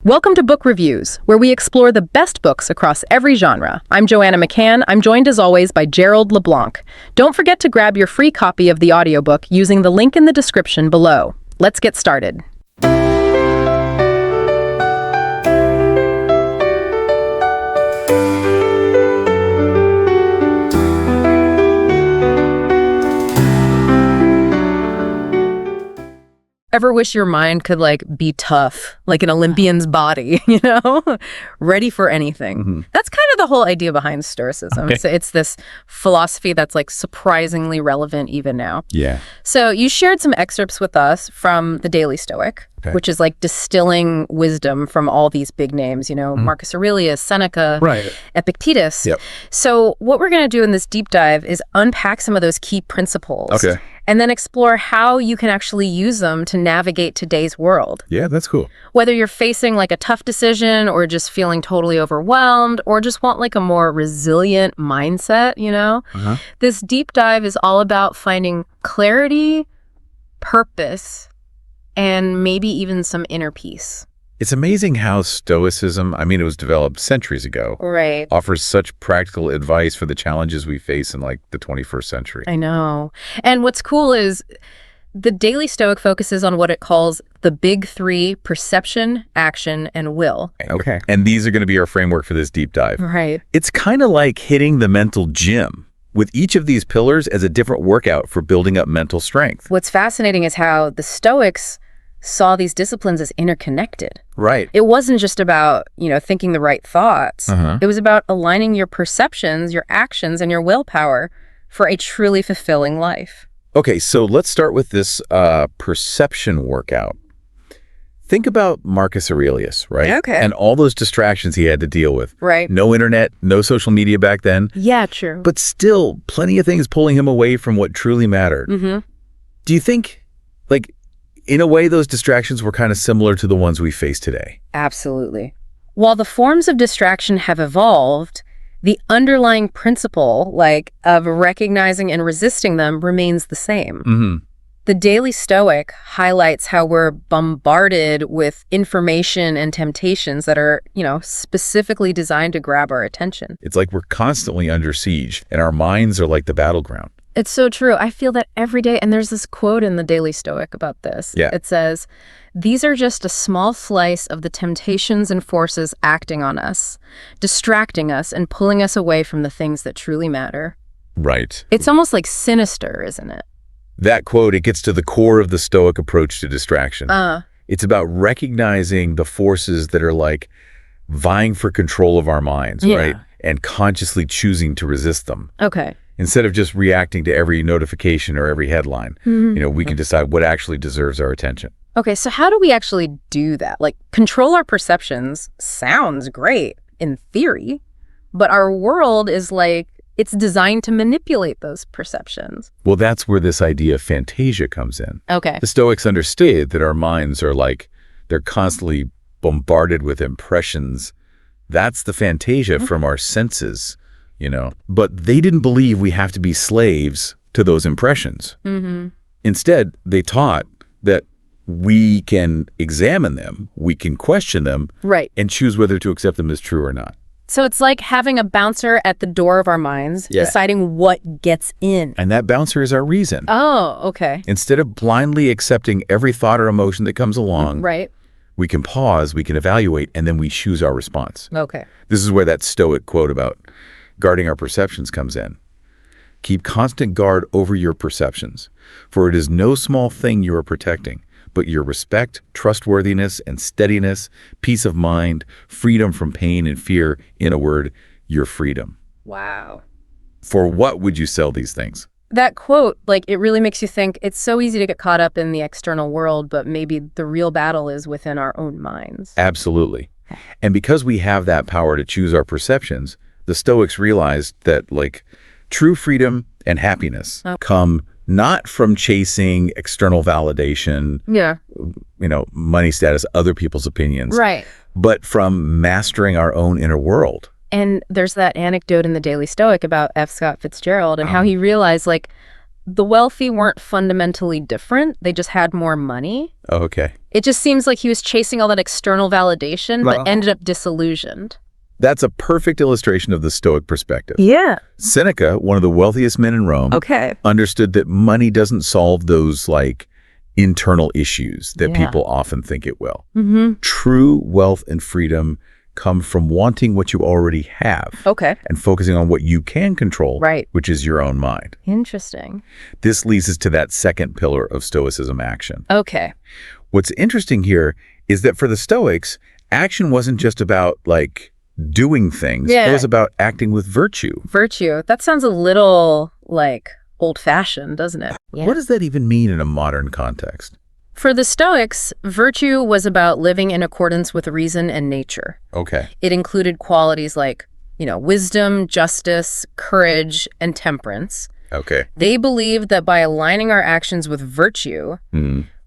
Welcome to Book Reviews, where we explore the best books across every genre. I'm Joanna McCann. I'm joined as always by Gerald LeBlanc. Don't forget to grab your free copy of the audiobook using the link in the description below. Let's get started. Ever wish your mind could be tough, like an Olympian's body, ready for anything? Mm-hmm. That's kind of the whole idea behind Stoicism. Okay. It's this philosophy that's surprisingly relevant even now. Yeah. So you shared some excerpts with us from the Daily Stoic, Okay. which is distilling wisdom from all these big names, Marcus Aurelius, Seneca, Right. Epictetus. Yep. So what we're going to do in this deep dive is unpack some of those key principles. Okay. And then explore how you can actually use them to navigate today's world. Yeah, that's cool. Whether you're facing a tough decision or just feeling totally overwhelmed or just want a more resilient mindset, Uh-huh. This deep dive is all about finding clarity, purpose, and maybe even some inner peace. It's amazing how Stoicism, it was developed centuries ago, Right. offers such practical advice for the challenges we face in the 21st century. I know. And what's cool is the Daily Stoic focuses on what it calls the big three: perception, action, and will. Okay. And these are going to be our framework for this deep dive. Right. It's kind of like hitting the mental gym, with each of these pillars as a different workout for building up mental strength. What's fascinating is how the Stoics saw these disciplines as interconnected. Right. It wasn't just about, thinking the right thoughts. Uh-huh. It was about aligning your perceptions, your actions, and your willpower for a truly fulfilling life. Okay, so let's start with this perception workout. Think about Marcus Aurelius, right? Okay. And all those distractions he had to deal with. Right. No internet, no social media back then, Yeah, true. but still plenty of things pulling him away from what truly mattered. Mm-hmm. Do you think, in a way, those distractions were kind of similar to the ones we face today? Absolutely. While the forms of distraction have evolved, the underlying principle, of recognizing and resisting them remains the same. Mm-hmm. The Daily Stoic highlights how we're bombarded with information and temptations that are, specifically designed to grab our attention. It's like we're constantly under siege, and our minds are like the battleground. It's so true. I feel that every day. And there's this quote in the Daily Stoic about this. Yeah. It says, "These are just a small slice of the temptations and forces acting on us, distracting us and pulling us away from the things that truly matter." Right. It's almost sinister, isn't it? That quote, it gets to the core of the Stoic approach to distraction. It's about recognizing the forces that are vying for control of our minds, Yeah. right? And consciously choosing to resist them. Okay. Instead of just reacting to every notification or every headline, Mhm. we can decide what actually deserves our attention. Okay, so how do we actually do that? Control our perceptions sounds great in theory, but our world is it's designed to manipulate those perceptions. Well, that's where this idea of fantasia comes in. Okay. The Stoics understood that our minds are they're constantly bombarded with impressions. That's the fantasia from our senses, But they didn't believe we have to be slaves to those impressions. Mm-hmm. Instead, they taught that we can examine them, we can question them, Right. and choose whether to accept them as true or not. So it's like having a bouncer at the door of our minds, Yeah. deciding what gets in. And that bouncer is our reason. Oh, okay. Instead of blindly accepting every thought or emotion that comes along, Right. we can pause, we can evaluate, and then we choose our response. Okay. This is where that Stoic quote about guarding our perceptions comes in. Keep constant guard over your perceptions, for it is no small thing you are protecting, but your respect, trustworthiness, and steadiness, peace of mind, freedom from pain and fear, in a word, your freedom. Wow. For what would you sell these things? That quote, it really makes you think it's so easy to get caught up in the external world, but maybe the real battle is within our own minds. Absolutely. And because we have that power to choose our perceptions, the Stoics realized that true freedom and happiness come not from chasing external validation, Yeah. money status, other people's opinions, Right. but from mastering our own inner world. And there's that anecdote in the Daily Stoic about F. Scott Fitzgerald and how he realized the wealthy weren't fundamentally different. They just had more money. Oh, okay. It just seems like he was chasing all that external validation, but ended up disillusioned. That's a perfect illustration of the Stoic perspective. Yeah. Seneca, one of the wealthiest men in Rome, understood that money doesn't solve those, like, internal issues that people often think it will. True wealth and freedom come from wanting what you already have and focusing on what you can control, which is your own mind. Interesting. This leads us to that second pillar of Stoicism, action. Okay. What's interesting here is that for the Stoics, action wasn't just about, like, doing things. It was about acting with virtue. Virtue. That sounds a little, like, old-fashioned, doesn't it? What does that even mean in a modern context? For the Stoics, virtue was about living in accordance with reason and nature. Okay. It included qualities like, wisdom, justice, courage, and temperance. Okay. They believed that by aligning our actions with virtue,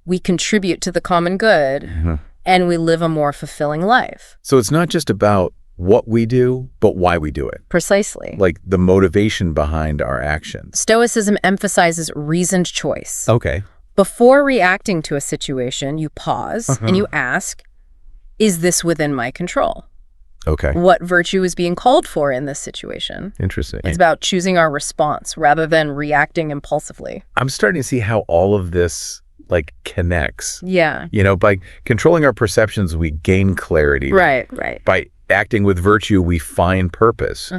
we contribute to the common good, and we live a more fulfilling life. So it's not just about what we do, but why we do it. Precisely. Like the motivation behind our actions. Stoicism emphasizes reasoned choice. Okay. Before reacting to a situation, you pause and you ask, is this within my control? Okay. What virtue is being called for in this situation? Interesting. It's about choosing our response rather than reacting impulsively. I'm starting to see how all of this, like, connects. Yeah. By controlling our perceptions, we gain clarity. Right. By acting with virtue, we find purpose.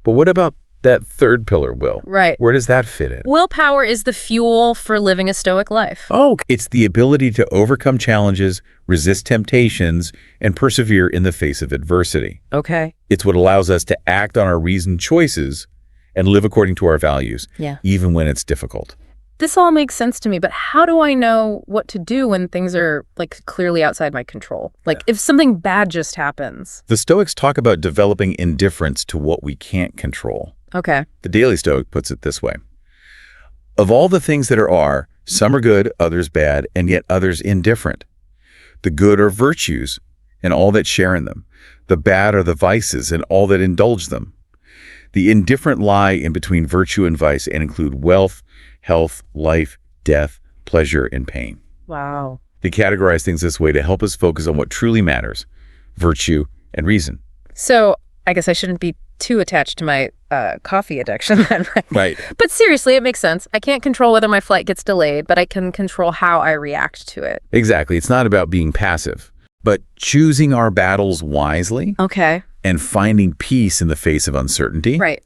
But what about that third pillar, will? Right. Where does that fit in? Willpower is the fuel for living a Stoic life. Oh, it's the ability to overcome challenges, resist temptations, and persevere in the face of adversity. Okay. It's what allows us to act on our reasoned choices and live according to our values, even when it's difficult. This all makes sense to me, but how do I know what to do when things are, like, clearly outside my control? Like, if something bad just happens. The Stoics talk about developing indifference to what we can't control. Okay. The Daily Stoic puts it this way. Of all the things that are, some are good, others bad, and yet others indifferent. The good are virtues, and all that share in them. The bad are the vices, and all that indulge them. The indifferent lie in between virtue and vice and include wealth, health, life, death, pleasure, and pain. Wow. They categorize things this way to help us focus on what truly matters, virtue and reason. So I guess I shouldn't be too attached to my coffee addiction then, right? Right. But seriously, it makes sense. I can't control whether my flight gets delayed, but I can control how I react to it. Exactly. It's not about being passive, but choosing our battles wisely. Okay. And finding peace in the face of uncertainty. Right.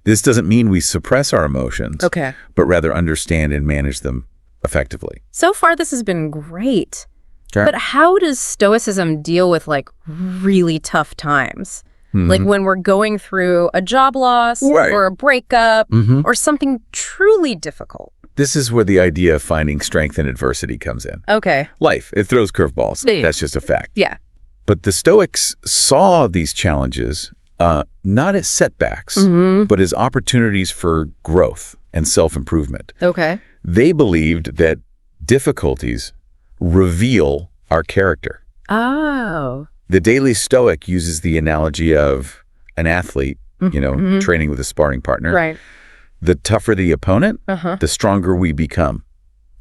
This doesn't mean we suppress our emotions, okay, but rather understand and manage them effectively. So far, this has been great. Okay. But how does Stoicism deal with, like, really tough times? Like when we're going through a job loss or a breakup or something truly difficult. This is where the idea of finding strength in adversity comes in. Okay. Life, it throws curveballs. That's just a fact. Yeah. But the Stoics saw these challenges not as setbacks, but as opportunities for growth and self-improvement. Okay. They believed that difficulties reveal our character. Oh. The Daily Stoic uses the analogy of an athlete, training with a sparring partner. Right. The tougher the opponent, the stronger we become.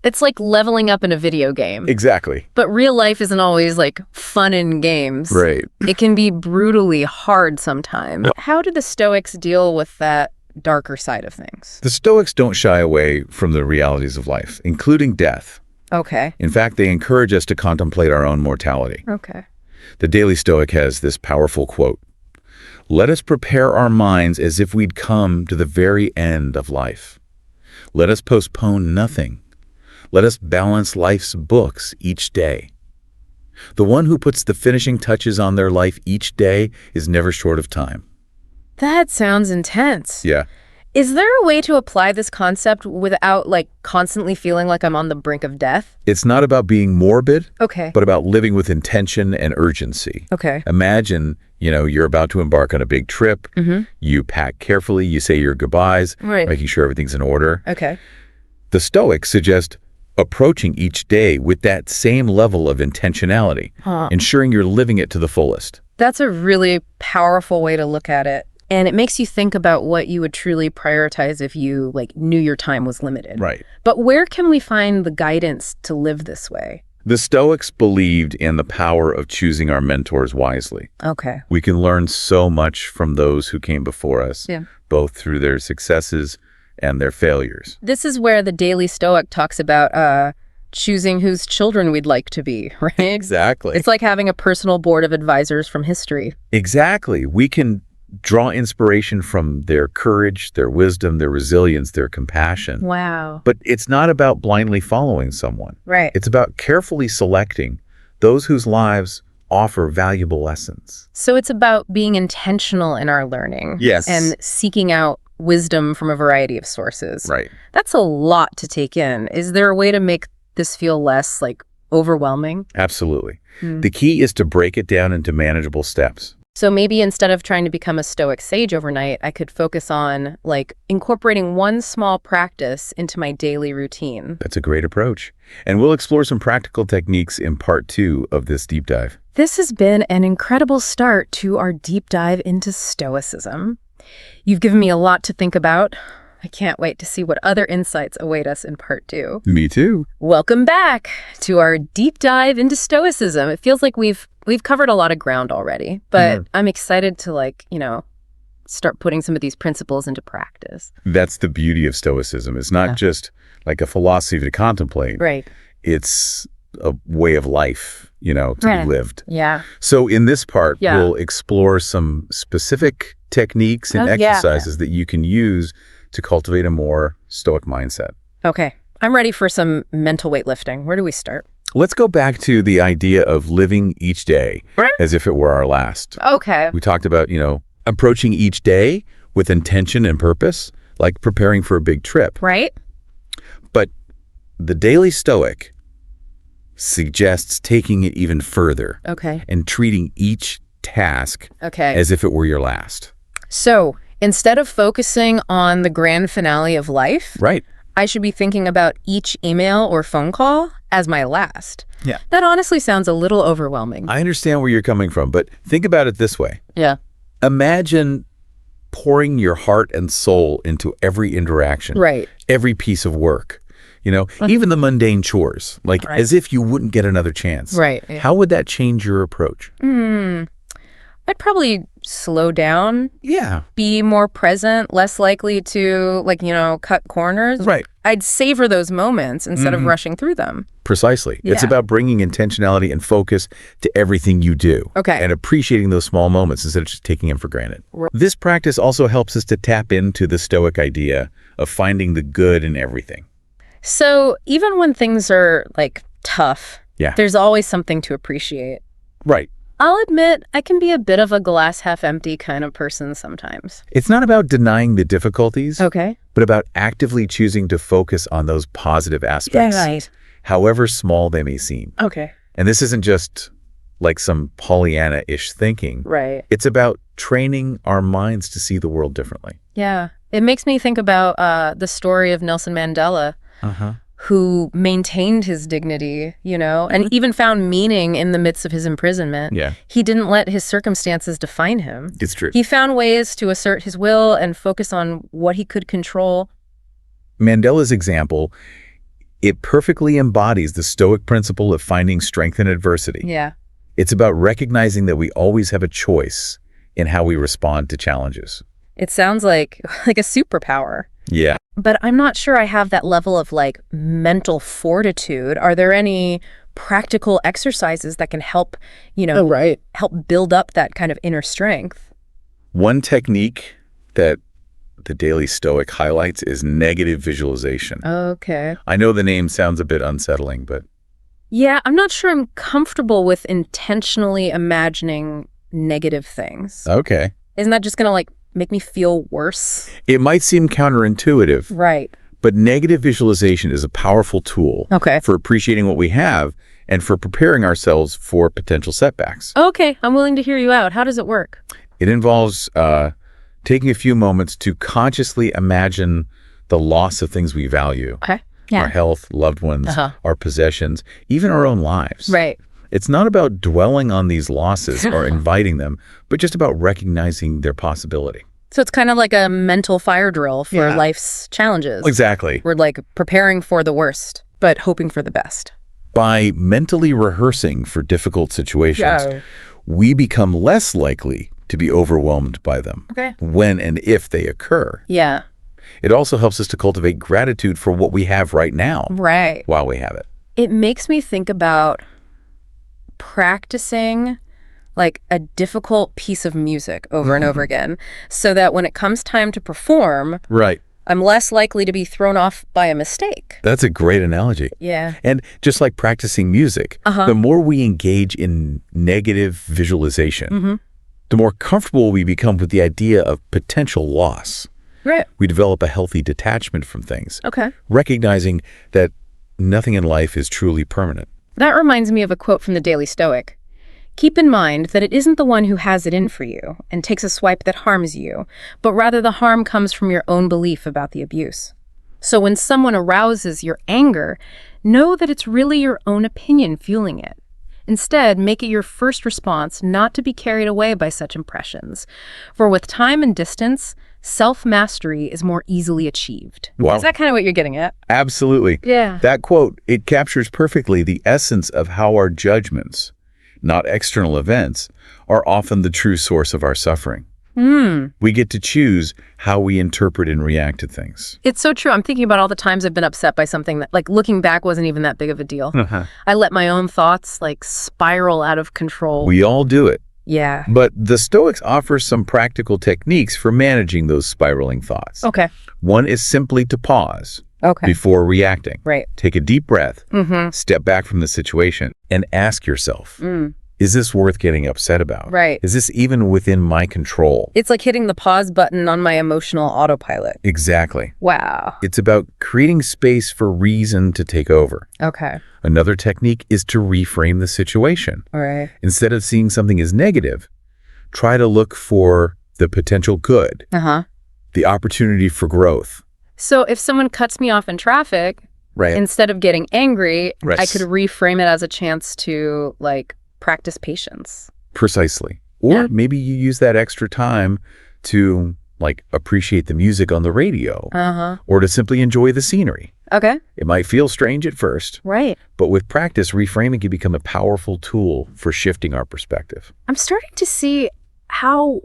It's like leveling up in a video game. Exactly. But real life isn't always, like, fun in games. Right. It can be brutally hard sometimes. How do the Stoics deal with that darker side of things? The Stoics don't shy away from the realities of life, including death. Okay. In fact, they encourage us to contemplate our own mortality. Okay. The Daily Stoic has this powerful quote: "Let us prepare our minds as if we'd come to the very end of life. Let us postpone nothing. Let us balance life's books each day. The one who puts the finishing touches on their life each day is never short of time." That sounds intense. Yeah. Is there a way to apply this concept without, like, constantly feeling like I'm on the brink of death? It's not about being morbid, Okay. but about living with intention and urgency. Okay. Imagine, you're about to embark on a big trip. You pack carefully, you say your goodbyes, Right. making sure everything's in order. Okay. The Stoics suggest approaching each day with that same level of intentionality, ensuring you're living it to the fullest. That's a really powerful way to look at it. And it makes you think about what you would truly prioritize if you knew your time was limited. Right. But where can we find the guidance to live this way? The Stoics believed in the power of choosing our mentors wisely. Okay. We can learn so much from those who came before us, both through their successes and their failures. This is where the Daily Stoic talks about choosing whose children we'd like to be, right? Exactly. It's like having a personal board of advisors from history. Exactly. We can draw inspiration from their courage, their wisdom, their resilience, their compassion. Wow. But it's not about blindly following someone. Right. It's about carefully selecting those whose lives offer valuable lessons. So it's about being intentional in our learning. Yes. And seeking out wisdom from a variety of sources. Right. That's a lot to take in. Is there a way to make this feel less overwhelming? Absolutely. The key is to break it down into manageable steps. So maybe instead of trying to become a Stoic sage overnight, I could focus on incorporating one small practice into my daily routine. That's a great approach. And we'll explore some practical techniques in part 2 of this deep dive. This has been an incredible start to our deep dive into Stoicism. You've given me a lot to think about. I can't wait to see what other insights await us in part 2. Me too. Welcome back to our deep dive into Stoicism. It feels like we've covered a lot of ground already, but I'm excited to start putting some of these principles into practice. That's the beauty of Stoicism. It's not just like a philosophy to contemplate. Right. It's a way of life, to be lived. Yeah. So in this part, we'll explore some specific techniques and exercises that you can use to cultivate a more Stoic mindset. Okay. I'm ready for some mental weightlifting. Where do we start? Let's go back to the idea of living each day as if it were our last. Okay. We talked about, approaching each day with intention and purpose, like preparing for a big trip. Right. But the Daily Stoic suggests taking it even further. Okay. And treating each task as if it were your last. So instead of focusing on the grand finale of life, I should be thinking about each email or phone call as my last. Yeah. That honestly sounds a little overwhelming. I understand where you're coming from, but think about it this way. Yeah. Imagine pouring your heart and soul into every interaction, every piece of work, even the mundane chores, as if you wouldn't get another chance. Right. Yeah. How would that change your approach? I'd probably slow down. Yeah. Be more present, less likely to cut corners. Right. I'd savor those moments instead of rushing through them. Precisely. Yeah. It's about bringing intentionality and focus to everything you do. Okay. And appreciating those small moments instead of just taking them for granted. This practice also helps us to tap into the Stoic idea of finding the good in everything. So even when things are tough, there's always something to appreciate. Right. I'll admit I can be a bit of a glass half empty kind of person sometimes. It's not about denying the difficulties, but about actively choosing to focus on those positive aspects, however small they may seem. Okay. And this isn't just like some Pollyanna-ish thinking. Right. It's about training our minds to see the world differently. Yeah. It makes me think about the story of Nelson Mandela. Who maintained his dignity, and even found meaning in the midst of his imprisonment. Yeah. He didn't let his circumstances define him. It's true. He found ways to assert his will and focus on what he could control. Mandela's example, it perfectly embodies the Stoic principle of finding strength in adversity. Yeah. It's about recognizing that we always have a choice in how we respond to challenges. It sounds like a superpower. Yeah. But I'm not sure I have that level of mental fortitude. Are there any practical exercises that can help, help build up that kind of inner strength? One technique that the Daily Stoic highlights is negative visualization. Okay. I know the name sounds a bit unsettling, but... Yeah, I'm not sure I'm comfortable with intentionally imagining negative things. Okay. Isn't that just going to make me feel worse? It might seem counterintuitive. Right. But negative visualization is a powerful tool for appreciating what we have and for preparing ourselves for potential setbacks. Okay, I'm willing to hear you out. How does it work? It involves taking a few moments to consciously imagine the loss of things we value. Okay. Yeah. Our health, loved ones, our possessions, even our own lives. Right. It's not about dwelling on these losses or inviting them, but just about recognizing their possibility. So it's kind of like a mental fire drill for life's challenges. Exactly. We're like preparing for the worst, but hoping for the best. By mentally rehearsing for difficult situations, we become less likely to be overwhelmed by them when and if they occur. Yeah. It also helps us to cultivate gratitude for what we have right now while we have it. It makes me think about practicing like a difficult piece of music over and over again so that when it comes time to perform, I'm less likely to be thrown off by a mistake. That's a great analogy. Yeah. And just like practicing music, the more we engage in negative visualization, the more comfortable we become with the idea of potential loss. Right. We develop a healthy detachment from things, recognizing that nothing in life is truly permanent. That reminds me of a quote from the Daily Stoic. Keep in mind that it isn't the one who has it in for you and takes a swipe that harms you, but rather the harm comes from your own belief about the abuse. So when someone arouses your anger, know that it's really your own opinion fueling it. Instead, make it your first response not to be carried away by such impressions. For with time and distance, self-mastery is more easily achieved. Wow. Is that kind of what you're getting at? Absolutely. Yeah. That quote, it captures perfectly the essence of how our judgments, not external events, are often the true source of our suffering. We get to choose how we interpret and react to things. It's so true. I'm thinking about all the times I've been upset by something that, like, looking back wasn't even that big of a deal. I let my own thoughts, like, spiral out of control. We all do it. Yeah. But the Stoics offer some practical techniques for managing those spiraling thoughts. Okay. One is simply to pause before reacting. Right. Take a deep breath, step back from the situation, and ask yourself, is this worth getting upset about? Right. Is this even within my control? It's like hitting the pause button on my emotional autopilot. Exactly. Wow. It's about creating space for reason to take over. Okay. Another technique is to reframe the situation. All right. Instead of seeing something as negative, try to look for the potential good, the opportunity for growth. So if someone cuts me off in traffic, instead of getting angry, I could reframe it as a chance to, like, practice patience. Precisely. Or maybe you use that extra time to, like, appreciate the music on the radio or to simply enjoy the scenery. Okay. It might feel strange at first, but with practice, reframing can become a powerful tool for shifting our perspective. I'm starting to see how,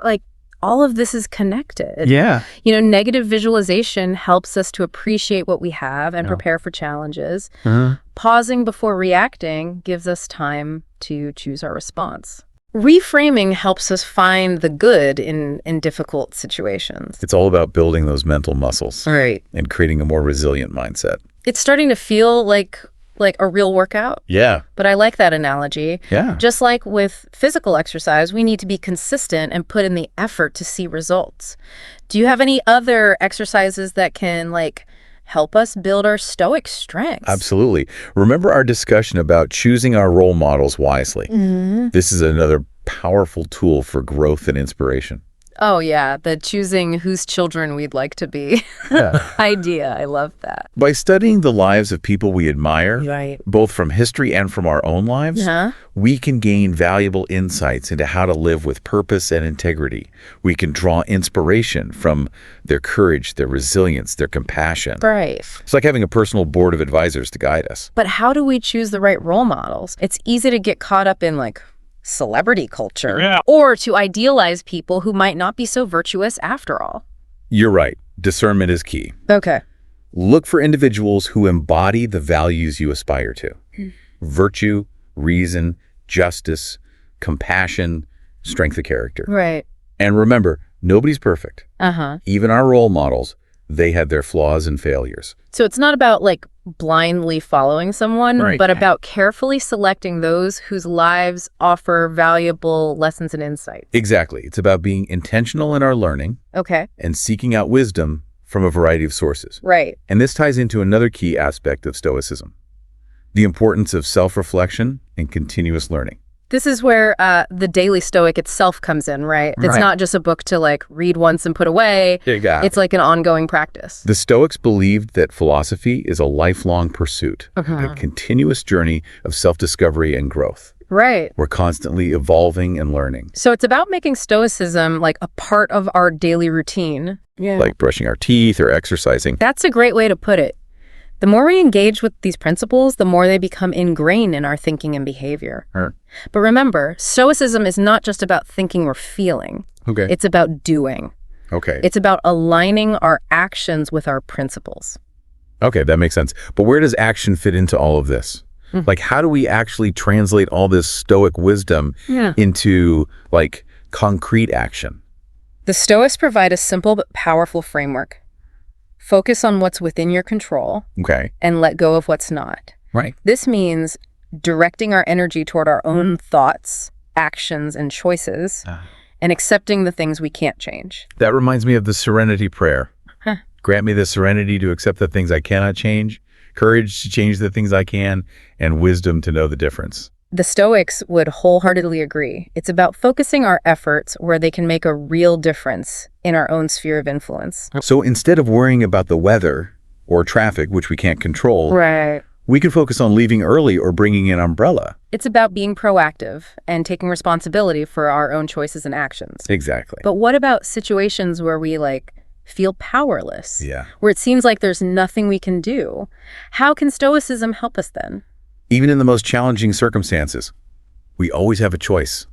like, all of this is connected. Yeah. You know, negative visualization helps us to appreciate what we have and prepare for challenges. Pausing before reacting gives us time to choose our response. Reframing helps us find the good in difficult situations. It's all about building those mental muscles and creating a more resilient mindset. It's starting to feel like a real workout. Yeah. But I like that analogy. Yeah. Just like with physical exercise, we need to be consistent and put in the effort to see results. Do you have any other exercises that can, like, help us build our stoic strengths? Absolutely. Remember our discussion about choosing our role models wisely. This is another powerful tool for growth and inspiration. Oh, yeah. The choosing whose children we'd like to be idea. I love that. By studying the lives of people we admire, both from history and from our own lives, we can gain valuable insights into how to live with purpose and integrity. We can draw inspiration from their courage, their resilience, their compassion. It's like having a personal board of advisors to guide us. But how do we choose the right role models? It's easy to get caught up in, like, celebrity culture or to idealize people who might not be so virtuous after all. You're right. Discernment is key. Okay. Look for individuals who embody the values you aspire to. Virtue, reason, justice, compassion, strength of character. Right. And remember, nobody's perfect. Even our role models, they have their flaws and failures. So it's not about, like, blindly following someone, but about carefully selecting those whose lives offer valuable lessons and insights. Exactly. It's about being intentional in our learning and seeking out wisdom from a variety of sources. And this ties into another key aspect of Stoicism, the importance of self-reflection and continuous learning. This is where the Daily Stoic itself comes in, right? It's not just a book to like read once and put away. It's like an ongoing practice. The Stoics believed that philosophy is a lifelong pursuit, a continuous journey of self-discovery and growth. Right. We're constantly evolving and learning. So it's about making Stoicism like a part of our daily routine. Yeah. Like brushing our teeth or exercising. That's a great way to put it. The more we engage with these principles, the more they become ingrained in our thinking and behavior. But remember, Stoicism is not just about thinking or feeling. It's about doing. It's about aligning our actions with our principles. Okay, that makes sense. But where does action fit into all of this? Like, how do we actually translate all this Stoic wisdom into, like, concrete action? The Stoics provide a simple but powerful framework. Focus on what's within your control and let go of what's not. This means directing our energy toward our own thoughts, actions, and choices, and accepting the things we can't change. That reminds me of the serenity prayer. Grant me the serenity to accept the things I cannot change, courage to change the things I can, and wisdom to know the difference. The Stoics would wholeheartedly agree. It's about focusing our efforts where they can make a real difference in our own sphere of influence. So instead of worrying about the weather or traffic, which we can't control, we can focus on leaving early or bringing an umbrella. It's about being proactive and taking responsibility for our own choices and actions. Exactly. But what about situations where we feel powerless? Where it seems like there's nothing we can do. How can Stoicism help us then? Even in the most challenging circumstances, we always have a choice.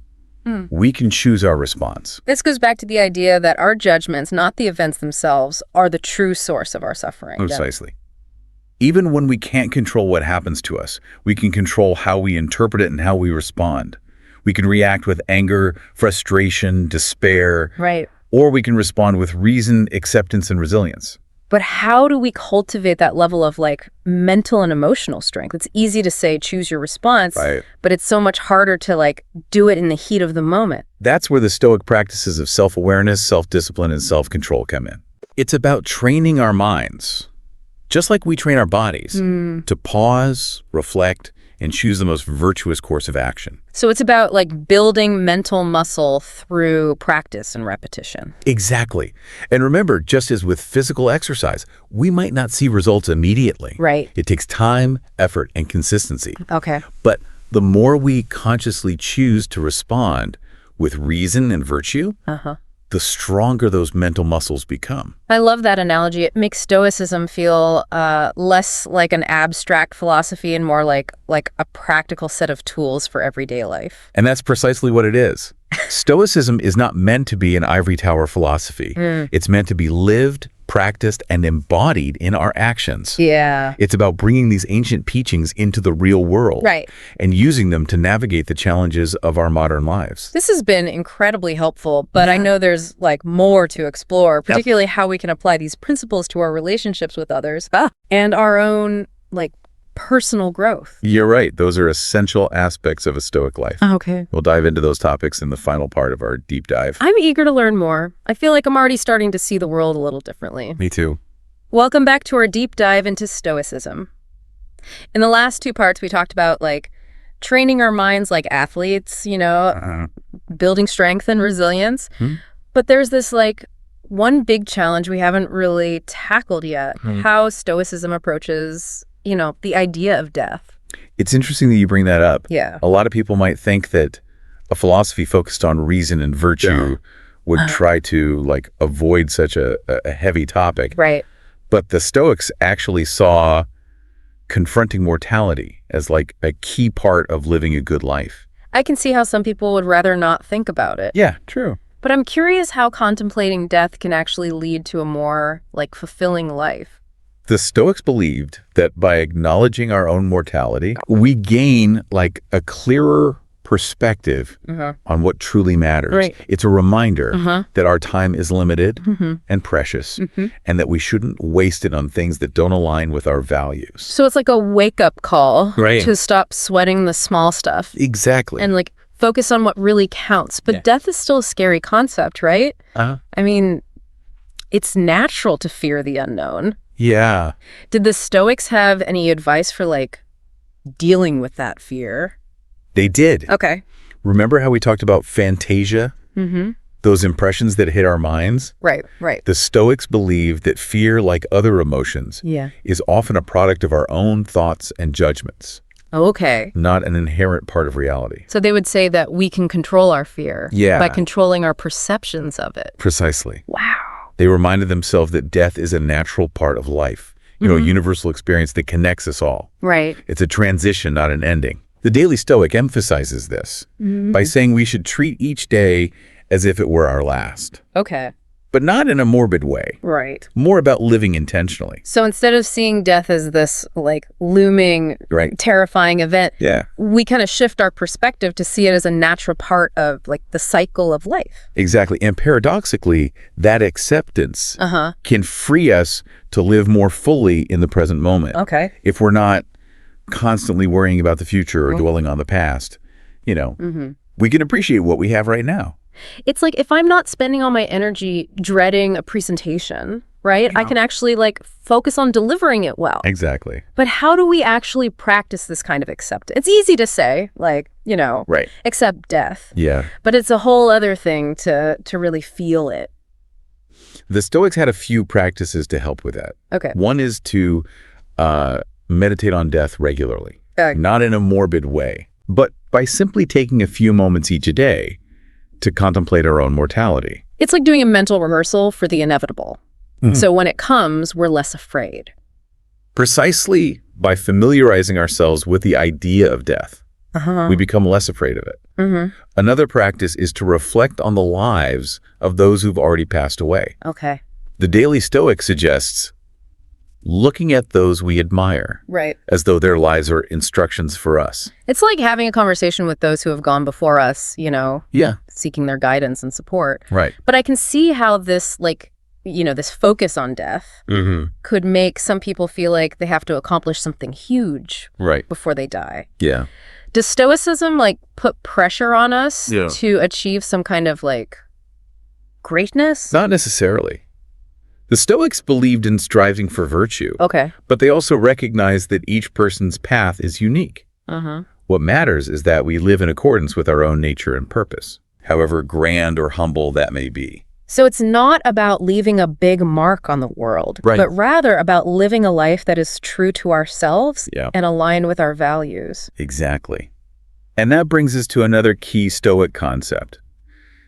We can choose our response. This goes back to the idea that our judgments, not the events themselves, are the true source of our suffering. Precisely. Even when we can't control what happens to us, we can control how we interpret it and how we respond. We can react with anger, frustration, despair. Or we can respond with reason, acceptance, and resilience. But how do we cultivate that level of mental and emotional strength? It's easy to say, choose your response, but it's so much harder to do it in the heat of the moment. That's where the Stoic practices of self-awareness, self-discipline, and self-control come in. It's about training our minds, just like we train our bodies, to pause, reflect, and choose the most virtuous course of action. So it's about building mental muscle through practice and repetition. Exactly. And remember, just as with physical exercise, we might not see results immediately. It takes time, effort, and consistency. But the more we consciously choose to respond with reason and virtue, the stronger those mental muscles become. I love that analogy. It makes Stoicism feel less like an abstract philosophy and more like a practical set of tools for everyday life. And that's precisely what it is. Stoicism is not meant to be an ivory tower philosophy. It's meant to be lived, practiced, and embodied in our actions. It's about bringing these ancient teachings into the real world and using them to navigate the challenges of our modern lives. This has been incredibly helpful, but I know there's more to explore, particularly how we can apply these principles to our relationships with others and our own personal growth. You're right. Those are essential aspects of a Stoic life. We'll dive into those topics in the final part of our deep dive. I'm eager to learn more. I feel like I'm already starting to see the world a little differently. Me too. Welcome back to our deep dive into Stoicism. In the last two parts, we talked about training our minds like athletes, building strength and resilience. But there's this one big challenge we haven't really tackled yet, how Stoicism approaches the idea of death. It's interesting that you bring that up. A lot of people might think that a philosophy focused on reason and virtue would try to avoid such a heavy topic. But the Stoics actually saw confronting mortality as a key part of living a good life. I can see how some people would rather not think about it. Yeah, true. But I'm curious how contemplating death can actually lead to a more fulfilling life. The Stoics believed that by acknowledging our own mortality, we gain a clearer perspective on what truly matters. It's a reminder that our time is limited and precious, and that we shouldn't waste it on things that don't align with our values. So it's like a wake-up call to stop sweating the small stuff. Exactly. And focus on what really counts. But death is still a scary concept, right? I mean, it's natural to fear the unknown. Did the Stoics have any advice for dealing with that fear? They did. Okay. Remember how we talked about fantasia? Mm-hmm. Those impressions that hit our minds? Right, right. The Stoics believe that fear, like other emotions, Yeah. is often a product of our own thoughts and judgments, Okay. not an inherent part of reality. So they would say that we can control our fear Yeah. by controlling our perceptions of it. Precisely. Wow. They reminded themselves that death is a natural part of life, a universal experience that connects us all. Right. It's a transition, not an ending. The Daily Stoic emphasizes this by saying we should treat each day as if it were our last, Okay. but not in a morbid way, Right. more about living intentionally. So instead of seeing death as this like looming, Right. terrifying event, Yeah, we kind of shift our perspective to see it as a natural part of like the cycle of life. exactly. And paradoxically, that acceptance Uh-huh. can free us to live more fully in the present moment. Okay. If we're not constantly worrying about the future or dwelling on the past, we can appreciate what we have right now. It's like if I'm not spending all my energy dreading a presentation, right? I can actually like focus on delivering it well. Exactly. But how do we actually practice this kind of acceptance? It's easy to say, like, Right. accept death. Yeah. But it's a whole other thing to really feel it. The Stoics had a few practices to help with that. Okay. One is to meditate on death regularly, Okay. not in a morbid way, but by simply taking a few moments each day to contemplate our own mortality. It's like doing a mental rehearsal for the inevitable. So when it comes, we're less afraid. Precisely by familiarizing ourselves with the idea of death, we become less afraid of it. Another practice is to reflect on the lives of those who've already passed away. Okay. The Daily Stoic suggests looking at those we admire Right. as though their lives are instructions for us. It's like having a conversation with those who have gone before us, Yeah, seeking their guidance and support. right. But I can see how this, like, this focus on death could make some people feel like they have to accomplish something huge Right. before they die. Yeah. Does Stoicism, like, put pressure on us Yeah. to achieve some kind of, like, greatness? Not necessarily. The Stoics believed in striving for virtue, Okay. but they also recognized that each person's path is unique. What matters is that we live in accordance with our own nature and purpose, however grand or humble that may be. So it's not about leaving a big mark on the world, Right. but rather about living a life that is true to ourselves Yeah. and aligned with our values. Exactly. And that brings us to another key Stoic concept,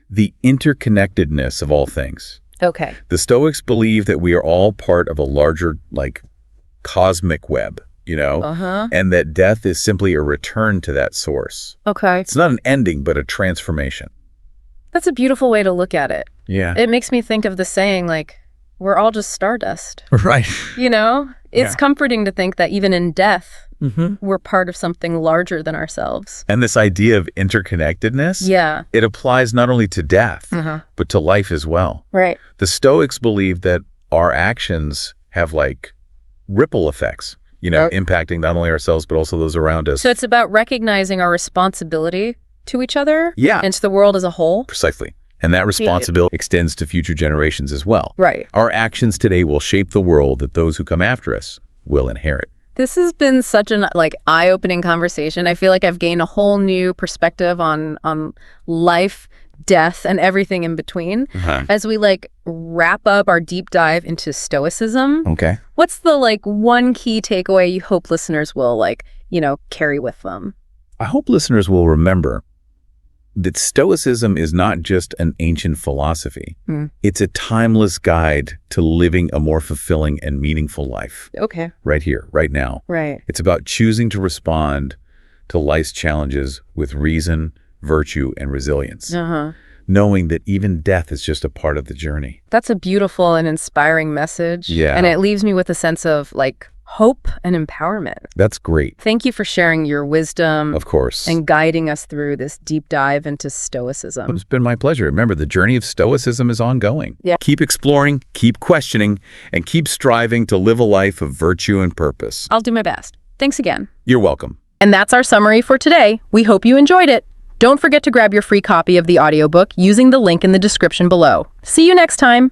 the interconnectedness of all things. Okay. The Stoics believe that we are all part of a larger, cosmic web, and that death is simply a return to that source. Okay. It's not an ending, but a transformation. That's a beautiful way to look at it. Yeah. It makes me think of the saying, like, we're all just stardust. Right. It's comforting to think that even in death, Mm-hmm. we're part of something larger than ourselves. And this idea of interconnectedness, Yeah. it applies not only to death, Uh-huh. but to life as well. Right. The Stoics believe that our actions have ripple effects, impacting not only ourselves, but also those around us. So it's about recognizing our responsibility to each other Yeah. and to the world as a whole. Precisely. And that responsibility extends to future generations as well. Right. Our actions today will shape the world that those who come after us will inherit. This has been such an eye-opening conversation. I feel like I've gained a whole new perspective on life, death, and everything in between. As we wrap up our deep dive into Stoicism, Okay. what's the one key takeaway you hope listeners will carry with them? I hope listeners will remember that Stoicism is not just an ancient philosophy. It's a timeless guide to living a more fulfilling and meaningful life. Okay. Right here, right now. Right. It's about choosing to respond to life's challenges with reason, virtue, and resilience, knowing that even death is just a part of the journey. That's a beautiful and inspiring message. Yeah. And it leaves me with a sense of hope and empowerment. That's great. Thank you for sharing your wisdom Of course. and guiding us through this deep dive into Stoicism. It's been my pleasure. Remember, the journey of Stoicism is ongoing. Yeah. Keep exploring, keep questioning, and keep striving to live a life of virtue and purpose. I'll do my best. Thanks again. You're welcome. And that's our summary for today. We hope you enjoyed it. Don't forget to grab your free copy of the audiobook using the link in the description below. See you next time.